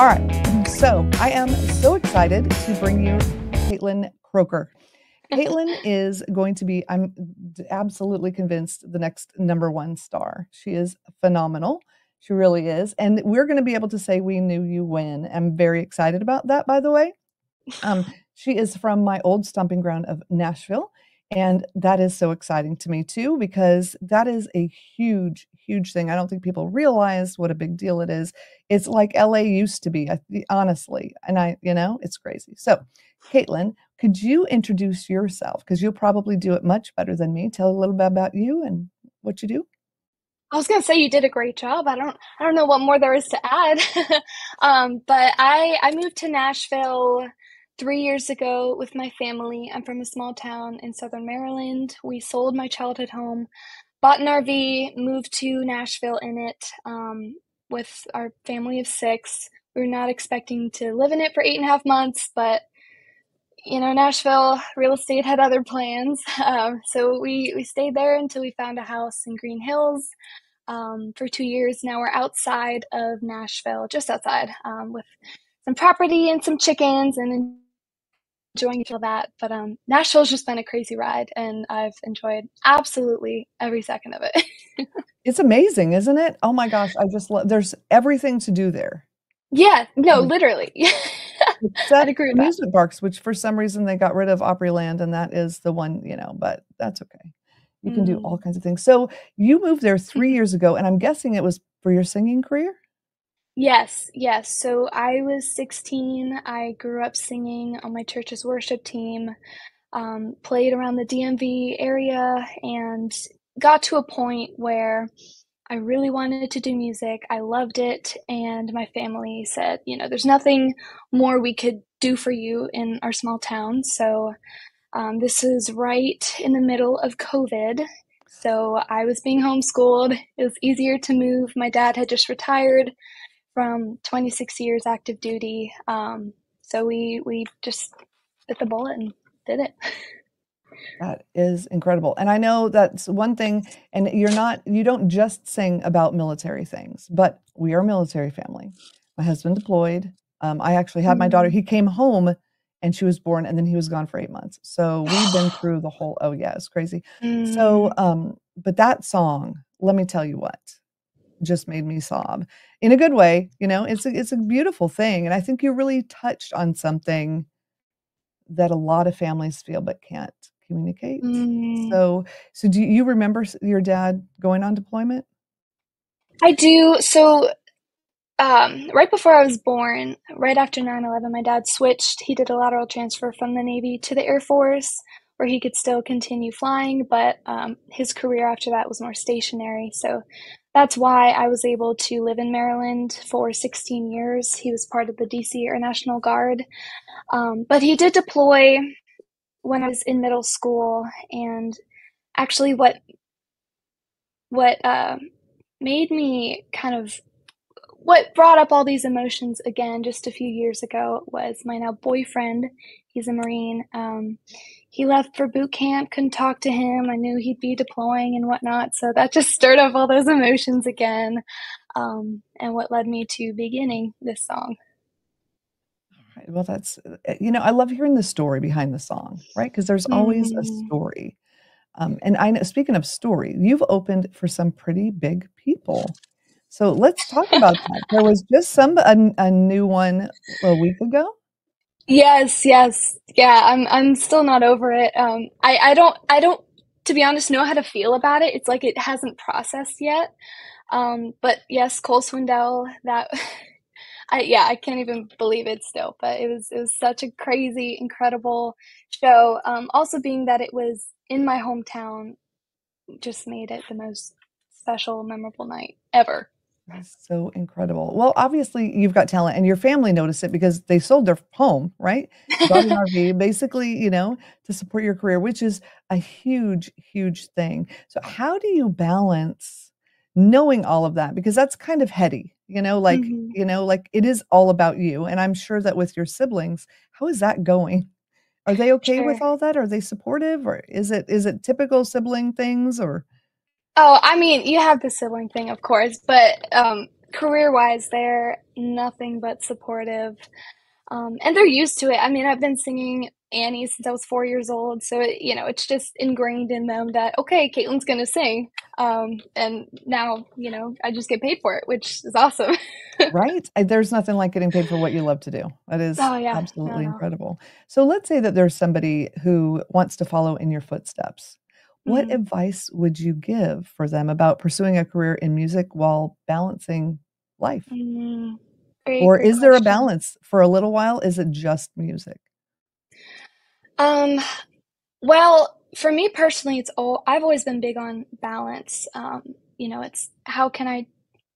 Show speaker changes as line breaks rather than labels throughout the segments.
All right. So I am so excited to bring you Kaitlyn Croker. Kaitlyn is going to be, I'm absolutely convinced, the next #1 star. She is phenomenal. She really is. And we're going to be able to say we knew you when. I'm very excited about that, by the way. She is from my old stomping ground of Nashville. And that is so exciting to me too, because that is a huge, huge thing. I don't think people realize what a big deal it is. It's like LA used to be, honestly. And it's crazy. So, Kaitlyn, could you introduce yourself? Because you'll probably do it much better than me. Tell a little bit about you and what you do.
I was gonna say you did a great job. I don't know what more there is to add. But I moved to Nashville 3 years ago with my family. I'm from a small town in southern Maryland. We sold my childhood home, bought an RV, moved to Nashville in it, with our family of 6. We were not expecting to live in it for 8.5 months, but Nashville real estate had other plans. So we stayed there until we found a house in Green Hills, for 2 years. Now we're outside of Nashville, just outside, with some property and some chickens and enjoying all that. But Nashville's just been a crazy ride, and I've enjoyed absolutely every second of it.
It's amazing, isn't it? Oh my gosh, I just love, there's everything to do there.
Yeah, no, literally. I'd
Except
agree with that.
amusement parks, which for some reason they got rid of Opryland, and that is the one, but that's okay. You can do all kinds of things. So you moved there 3 years ago, and I'm guessing it was for your singing career?
Yes, yes. So I was 16. I grew up singing on my church's worship team, played around the DMV area, and got to a point where I really wanted to do music. I loved it, and my family said, there's nothing more we could do for you in our small town. So this is right in the middle of COVID. So I was being homeschooled. It was easier to move. My dad had just retired from 26 years active duty. So we just bit the bullet and did it.
That is incredible. And I know that's one thing, and you don't just sing about military things, but we are a military family. My husband deployed. I actually had my daughter, he came home and she was born, and then he was gone for 8 months. So we've been through the whole, oh yeah, it's crazy. So, but that song, let me tell you what, just made me sob in a good way. It's a beautiful thing. And I think you really touched on something that a lot of families feel but can't communicate. So do you remember your dad going on deployment?
I do. So right before I was born, right after 9/11, my dad switched. He did a lateral transfer from the Navy to the Air Force, where he could still continue flying, but his career after that was more stationary. So that's why I was able to live in Maryland for 16 years. He was part of the DC Air National Guard. But he did deploy when I was in middle school, and actually what made me kind of what brought up all these emotions again just a few years ago was my now boyfriend. He's a Marine. He left for boot camp, couldn't talk to him. I knew he'd be deploying and whatnot. So that just stirred up all those emotions again. And what led me to beginning this song.
Right. Well, that's, I love hearing the story behind the song, right? Because there's always a story. And I know, speaking of story, you've opened for some pretty big people. So let's talk about that. There was just a new one a week ago.
Yes, yes. Yeah, I'm still not over it. I don't, to be honest, know how to feel about it. It's like it hasn't processed yet. But yes, Cole Swindell, that I can't even believe it still, but it was such a crazy, incredible show. Also being that it was in my hometown just made it the most special, memorable night ever.
That's so incredible. Well, obviously you've got talent, and your family noticed it because they sold their home, right? Bought an RV, basically, to support your career, which is a huge, huge thing. So how do you balance knowing all of that? Because that's kind of heady,
Mhm.
like it is all about you. And I'm sure that with your siblings, how is that going? Are they okay with
Sure.
all that? Are they supportive, or is it typical sibling things, or?
Oh, I mean, you have the sibling thing, of course, but career-wise, they're nothing but supportive. And they're used to it. I mean, I've been singing Annie since I was 4 years old, so it's just ingrained in them that okay, Caitlin's gonna sing, and now I just get paid for it, which is awesome.
Right? There's nothing like getting paid for what you love to do. That is
Oh yeah, no,
absolutely
no.
incredible. So let's say that there's somebody who wants to follow in your footsteps. What
Mhm.
advice would you give for them about pursuing a career in music while balancing life?
Mm, great,
Or
great
is there a
question.
balance for a little while? Is it just music?
Um, well, for me personally, I've always been big on balance. It's how can I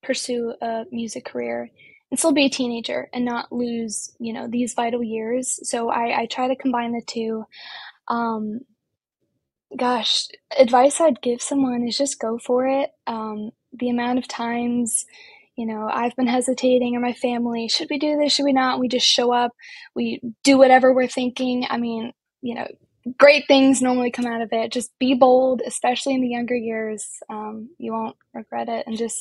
pursue a music career and still be a teenager and not lose, these vital years. So I try to combine the two. Um, Gosh, advice I'd give someone is just go for it. The amount of times, I've been hesitating, or my family, should we do this? Should we not? We just show up, we do whatever we're thinking. I mean, you know, great things normally come out of it. Just be bold, especially in the younger years. You won't regret it. And just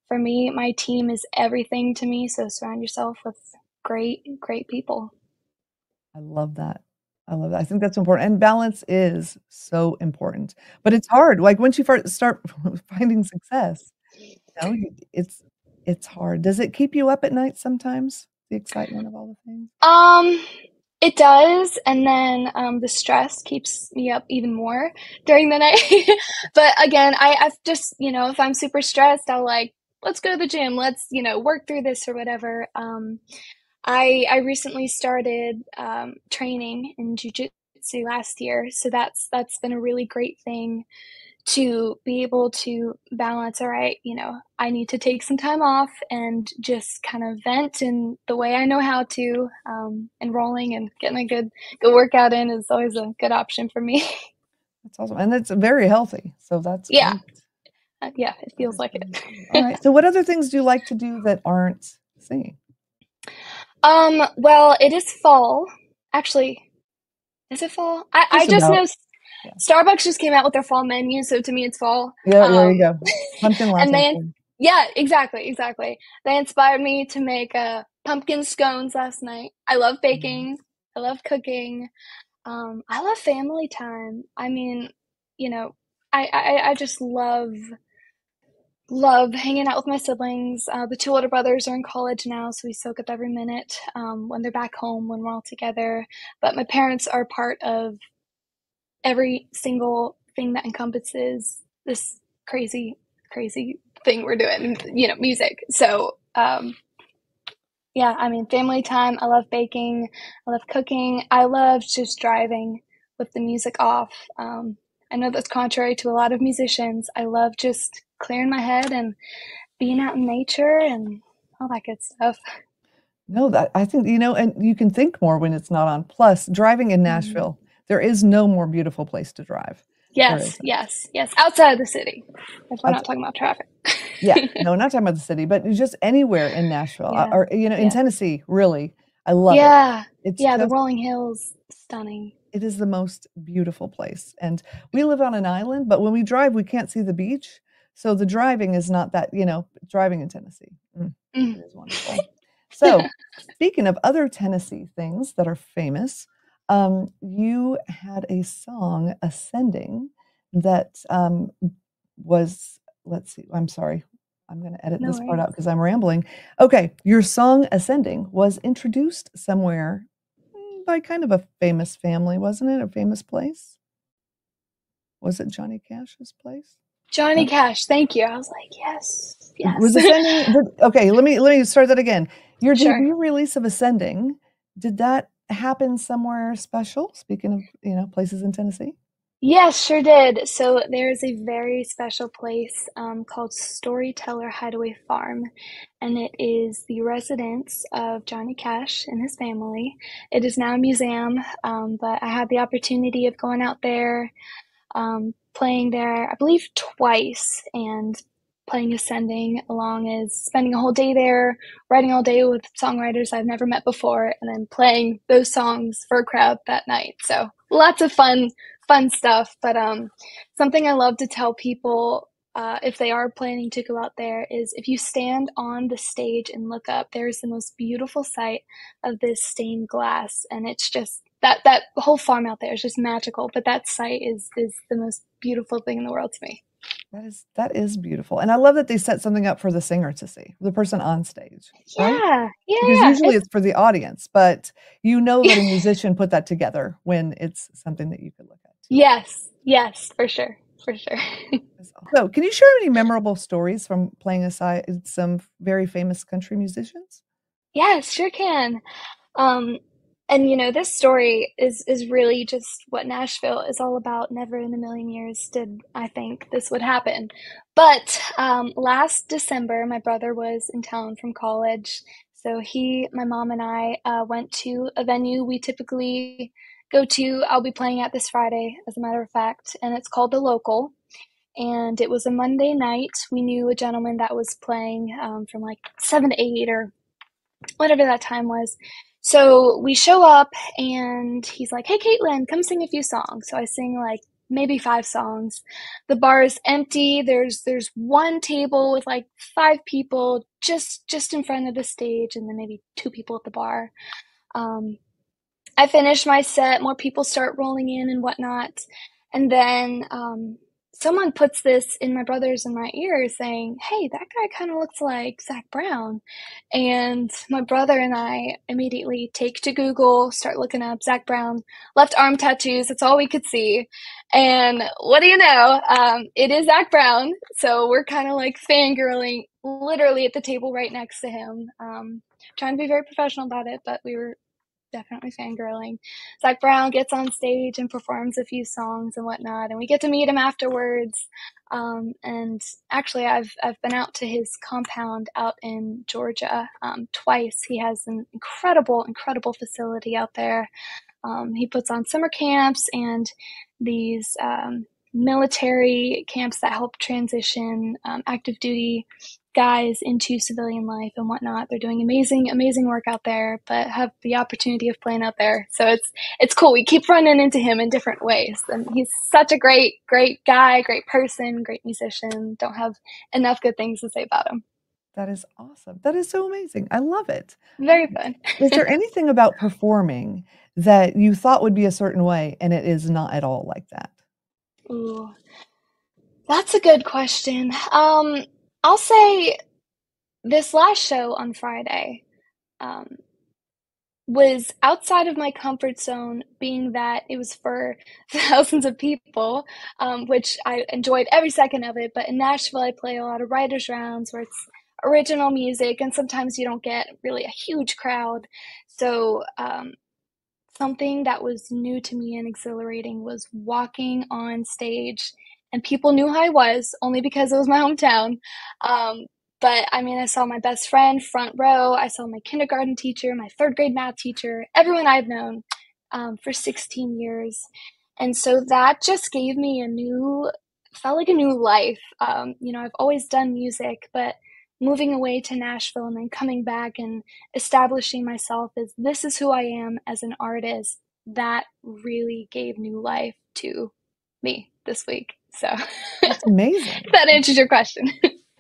for me, my team is everything to me. So surround yourself with great, great people.
I love that. I love that. I think that's important, and balance is so important, but it's hard, like, once you first start finding success, it's hard. Does it keep you up at night sometimes? The excitement of all the things?
Um, it does, and then the stress keeps me up even more during the night. But again, I've just if I'm super stressed, I'll like let's go to the gym, let's work through this or whatever. I recently started training in jujitsu last year, so that's been a really great thing to be able to balance. All right, I need to take some time off and just kind of vent in the way I know how to. And rolling and getting a good workout in is always a good option for me.
That's awesome, and it's very healthy, so that's
Yeah,
great.
yeah, it
That
feels
is
like
really good.
it.
Alright, so what other things do you like to do that aren't singing?
Well, it is fall. Actually, is it fall? I
Just
just know
about, yeah.
Starbucks just came out with their fall menu, so to me it's fall.
Yeah, there you go. Pumpkin
And
latte.
then yeah, exactly, exactly. They inspired me to make pumpkin scones last night. I love baking. I love cooking. I love family time. I mean, you know, I just love hanging out with my siblings. The two older brothers are in college now, so we soak up every minute when they're back home, when we're all together. But my parents are part of every single thing that encompasses this crazy, crazy thing we're doing, music. So, yeah, I mean, family time. I love baking. I love cooking. I love just driving with the music off. I know that's contrary to a lot of musicians. I love just clearing my head and being out in nature and all that good stuff.
No, that I think, and you can think more when it's not on. Plus, driving in
Mhm.
Nashville, there is no more beautiful place to drive. There
Yes,
isn't.
yes, yes. Outside of the city, if we're
Outs
not talking about traffic.
Yeah, no, not talking about the city, but just anywhere in Nashville,
Yeah,
or, in
yeah.
Tennessee, really. I love it.
Yeah,
It's
yeah, the
just
rolling hills, stunning.
it is the most beautiful place, and we live on an island, but when we drive, we can't see the beach, so the driving is not that, driving in Tennessee,
Mm.
it is wonderful. So, speaking of other Tennessee things that are famous, you had a song, "Ascending," that, was let's see, I'm sorry, I'm gonna edit
No
this part out
worries.
because 'cause I'm rambling. Okay, your song, "Ascending," was introduced somewhere, by kind of a famous family, wasn't it? A famous place? Was it Johnny Cash's place?
Johnny
No?
Cash, thank you. I was like, yes,
Was
yes.
Ascending okay, let me start that again. Your
Sure.
debut release of Ascending, did that happen somewhere special? Speaking of, places in Tennessee?
Yes, sure did. So there's a very special place called Storyteller Hideaway Farm, and it is the residence of Johnny Cash and his family. It is now a museum, but I had the opportunity of going out there, playing there, I believe, twice, and playing Ascending, along as spending a whole day there, writing all day with songwriters I've never met before, and then playing those songs for a crowd that night. So lots of fun stuff. But something I love to tell people if they are planning to go out there, is if you stand on the stage and look up, there's the most beautiful sight of this stained glass, and it's just that whole farm out there is just magical. But that sight is the most beautiful thing in the world to me.
That is beautiful, and I love that they set something up for the singer to see, the person on stage, right?
Yeah,
Because
yeah,
usually it's for the audience, but you know that a musician put that together when it's something that you could look at too.
yes, yes, for sure, for sure.
So, can you share any memorable stories from playing aside some very famous country musicians?
Yes, sure can. Um, and this story is really just what Nashville is all about. Never in a million years did I think this would happen. But last December, my brother was in town from college, so my mom, and I went to a venue we typically go to. I'll be playing at this Friday, as a matter of fact, and it's called The Local. And it was a Monday night. We knew a gentleman that was playing from like 7 to 8 or whatever that time was. So we show up and he's like, "Hey, Kaitlyn, come sing a few songs." So I sing like maybe 5 songs. The bar is empty. There's one table with like 5 people just in front of the stage, and then maybe 2 people at the bar. Um, I finish my set, more people start rolling in and whatnot. And then someone puts this in my brother's and my ear saying, "Hey, that guy kind of looks like Zach Brown." And my brother and I immediately take to Google, start looking up Zach Brown, left arm tattoos. That's all we could see. And what do you know? It is Zach Brown. So we're kind of like fangirling literally at the table right next to him. Trying to be very professional about it, but we were definitely fangirling. Zach Brown gets on stage and performs a few songs and whatnot, and we get to meet him afterwards. And actually, I've been out to his compound out in Georgia twice. He has an incredible facility out there. He puts on summer camps and these military camps that help transition active duty guys into civilian life and whatnot. They're doing amazing work out there, but have the opportunity of playing out there. So it's cool. We keep running into him in different ways, and he's such a great guy, great person, great musician. Don't have enough good things to say about him.
That is awesome. That is so amazing. I love it.
Very fun.
Is there anything about performing that you thought would be a certain way and it is not at all like that?
Ooh, that's a good question. I'll say this last show on Friday um, was outside of my comfort zone, being that it was for thousands of people, which I enjoyed every second of it. But in Nashville, I play a lot of writers' rounds where it's original music, and sometimes you don't get really a huge crowd. So something that was new to me and exhilarating was walking on stage, and people knew who I was only because it was my hometown. Um, but I mean, I saw my best friend front row. I saw my kindergarten teacher, my third grade math teacher, everyone I've known for 16 years. And so that just gave me felt like a new life. I've always done music, but moving away to Nashville and then coming back and establishing myself as this is who I am as an artist, that really gave new life to me this week. So
That's amazing.
that answers your question.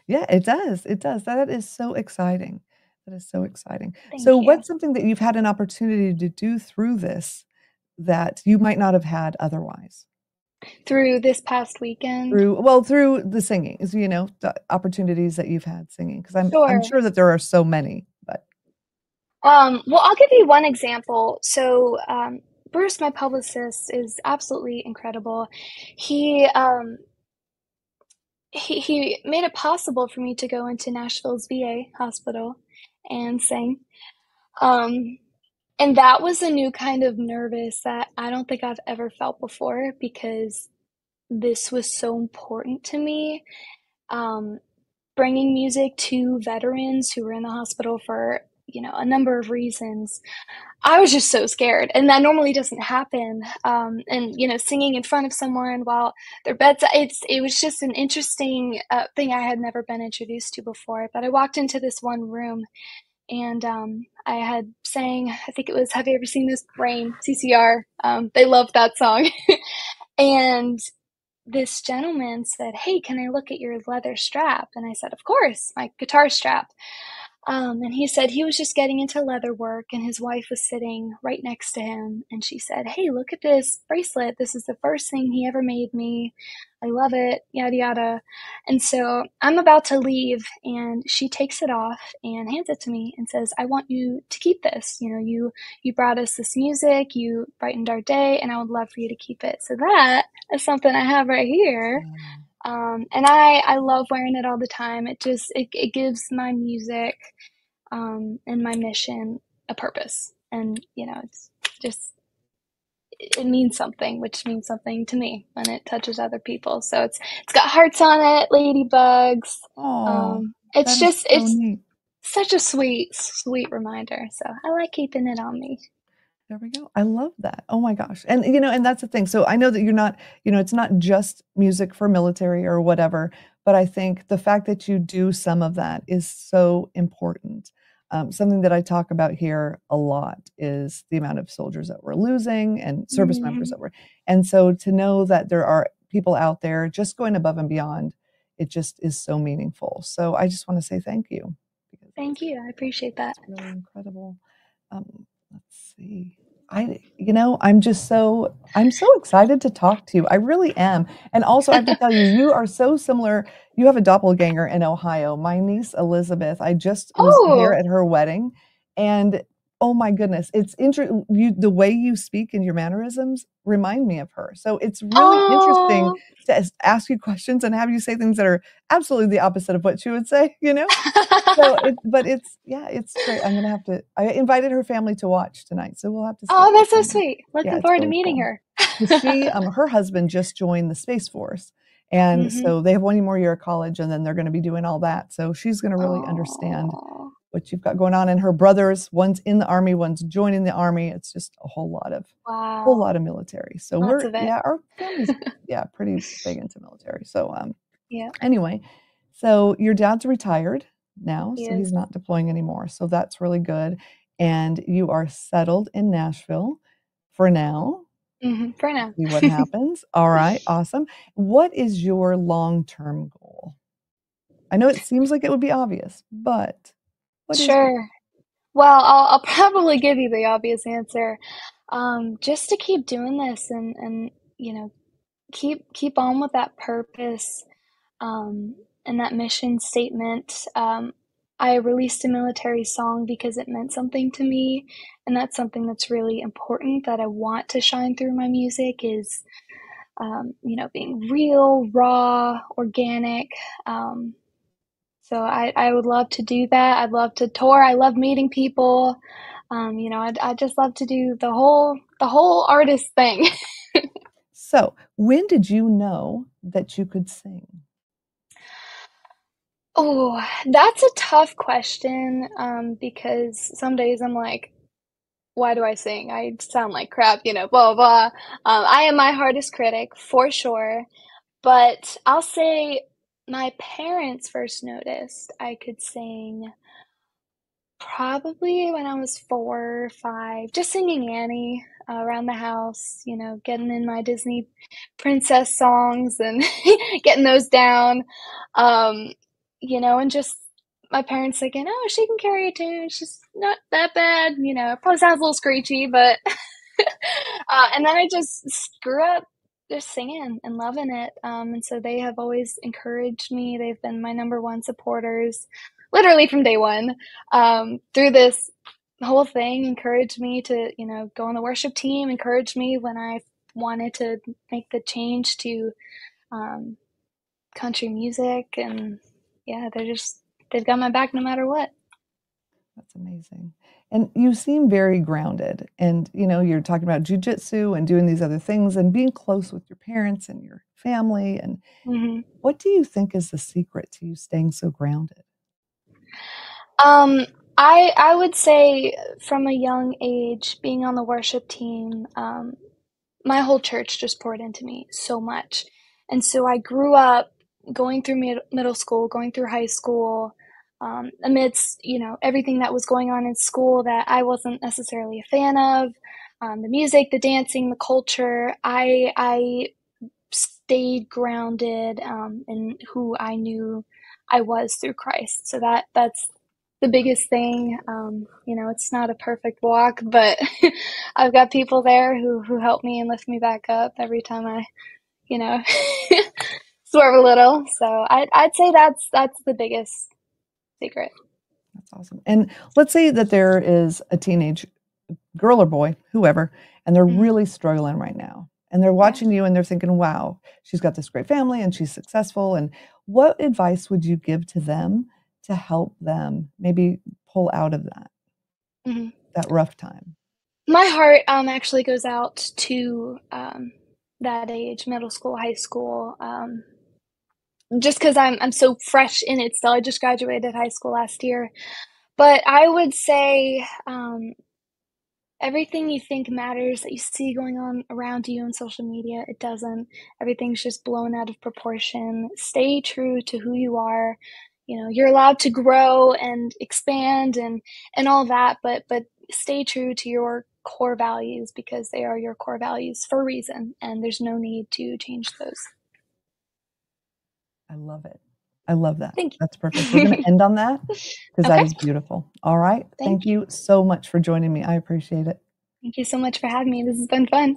Yeah, it does. It does. That is so exciting. That is so exciting.
Thank
So,
you.
what's something that you've had an opportunity to do through this that you might not have had otherwise?
Through this past weekend?
Through the singing, the opportunities that you've had singing, because I'm
Sure.
sure that there are so many, but
Well, I'll give you one example. So, Bruce, my publicist, is absolutely incredible. He he made it possible for me to go into Nashville's VA Hospital and sing. Um, and that was a new kind of nervous that I don't think I've ever felt before, because this was so important to me. Um, Bringing music to veterans who were in the hospital for, a number of reasons. I was just so scared, and that normally doesn't happen. And singing in front of someone while their bedside, it was just an interesting thing I had never been introduced to before. But I walked into this one room, and I had sang, I think it was, have you ever seen this, Rain, CCR? They loved that song. And this gentleman said, "Hey, can I look at your leather strap?" And I said, "Of course, my guitar strap." And he said he was just getting into leather work, and his wife was sitting right next to him. And she said, "Hey, look at this bracelet. This is the first thing he ever made me. I love it, yada, yada." And so I'm about to leave, and she takes it off and hands it to me and says, "I want you to keep this. You brought us this music, you brightened our day, and I would love for you to keep it." So that is something I have right here.
Wow.
And I love wearing it all the time. It gives my music and my mission a purpose. And, it's just, it means something, which means something to me when it touches other people. So it's got hearts on it, ladybugs.
Oh, that is so
It's
neat.
such a sweet, sweet reminder. So I like keeping it on me.
There we go. I love that. Oh my gosh. And that's the thing. So I know that you're not, it's not just music for military or whatever, but I think the fact that you do some of that is so important. Something that I talk about here a lot is the amount of soldiers that we're losing and service members
Hmm.
that we're, and so to know that there are people out there just going above and beyond, it just is so meaningful. So I just want to say thank you because
Thank you. I appreciate that.
that's really incredible. Let's see. I'm so excited to talk to you. I really am. And also I have to tell you, you are so similar. You have a doppelganger in Ohio. My niece Elizabeth, I just was there
Oh,
at her wedding, and oh my goodness, it's the way you speak and your mannerisms remind me of her. So it's really interesting
oh.
to ask you questions and have you say things that are absolutely the opposite of what she would say? So it's great. I invited her family to watch tonight, so we'll have to see
Oh,
if we
that's so
can.
sweet.
Yeah,
Looking
it's
forward to
really
meeting
cool.
her.
'Cause her husband just joined the Space Force, and
Hmm.
so they have 1 more year of college, and then they're gonna be doing all that, so she's gonna really understand
Oh,
what you've got going on, and her brothers, one's in the Army, one's joining the Army. It's just a whole
wow.
lot of military. So
Lots of it.
our family's, yeah, pretty big into military. So,
Yeah,
anyway, so your dad's retired now,
he
so
is.
he's not deploying anymore. So that's really good. And you are settled in Nashville for now.
For now.
See what happens. All right, awesome. What is your long-term goal? I know it seems like it would be obvious, but what is your
Sure. Well, I'll probably give you the obvious answer. Just to keep doing this and keep on with that purpose, and that mission statement. I released a military song because it meant something to me, and that's something that's really important that I want to shine through my music is, being real, raw, organic. Um, so I would love to do that. I'd love to tour. I love meeting people. I'd just love to do the whole artist thing.
So, when did you know that you could sing?
Oh, that's a tough question, because some days I'm like, why do I sing? I sound like crap, blah, blah. I am my hardest critic for sure, but I'll say my parents first noticed I could sing probably when I was 4 or 5, just singing Annie around the house, getting in my Disney princess songs and getting those down. Um, and just my parents thinking, oh, she can carry a tune. She's not that bad. It probably sounds a little screechy, but. And then I just grew up just singing and loving it. And so they have always encouraged me. They've been my number one supporters, literally from day one. Through this whole thing, encouraged me to, go on the worship team, encouraged me when I wanted to make the change to um, country music. And yeah, they've got my back no matter what.
That's amazing. And you seem very grounded. And you're talking about jujitsu and doing these other things and being close with your parents and your family. And
Hmm.
what do you think is the secret to you staying so grounded?
Um, I would say from a young age, being on the worship team, my whole church just poured into me so much. And so I grew up going through middle school, going through high school, amidst, everything that was going on in school that I wasn't necessarily a fan of. The music, the dancing, the culture. I stayed grounded in who I knew I was through Christ. So that's the biggest thing. You know, it's not a perfect walk, but I've got people there who help me and lift me back up every time I, you know, swerve a little. So I'd say that's the biggest secret.
That's awesome. And let's say that there is a teenage girl or boy, whoever, and they're
Mhm.
really struggling right now. And they're
Yeah.
watching you and they're thinking, wow, she's got this great family and she's successful. And what advice would you give to them to help them maybe pull out of
Mhm.
that rough time?
My heart actually goes out to that age, middle school, high school. Just because I'm so fresh in it still. I just graduated high school last year. But I would say, everything you think matters that you see going on around you on social media, it doesn't. Everything's just blown out of proportion. Stay true to who you are. You know, you're allowed to grow and expand and all that, but stay true to your core values because they are your core values for a reason, and there's no need to change those.
I love it. I love that.
Thank
That's perfect. We're going
you.
to end on that because that
Okay.
is beautiful. All right.
Thank
Thank you so much for joining me. I appreciate it.
Thank you so much for having me. This has been fun.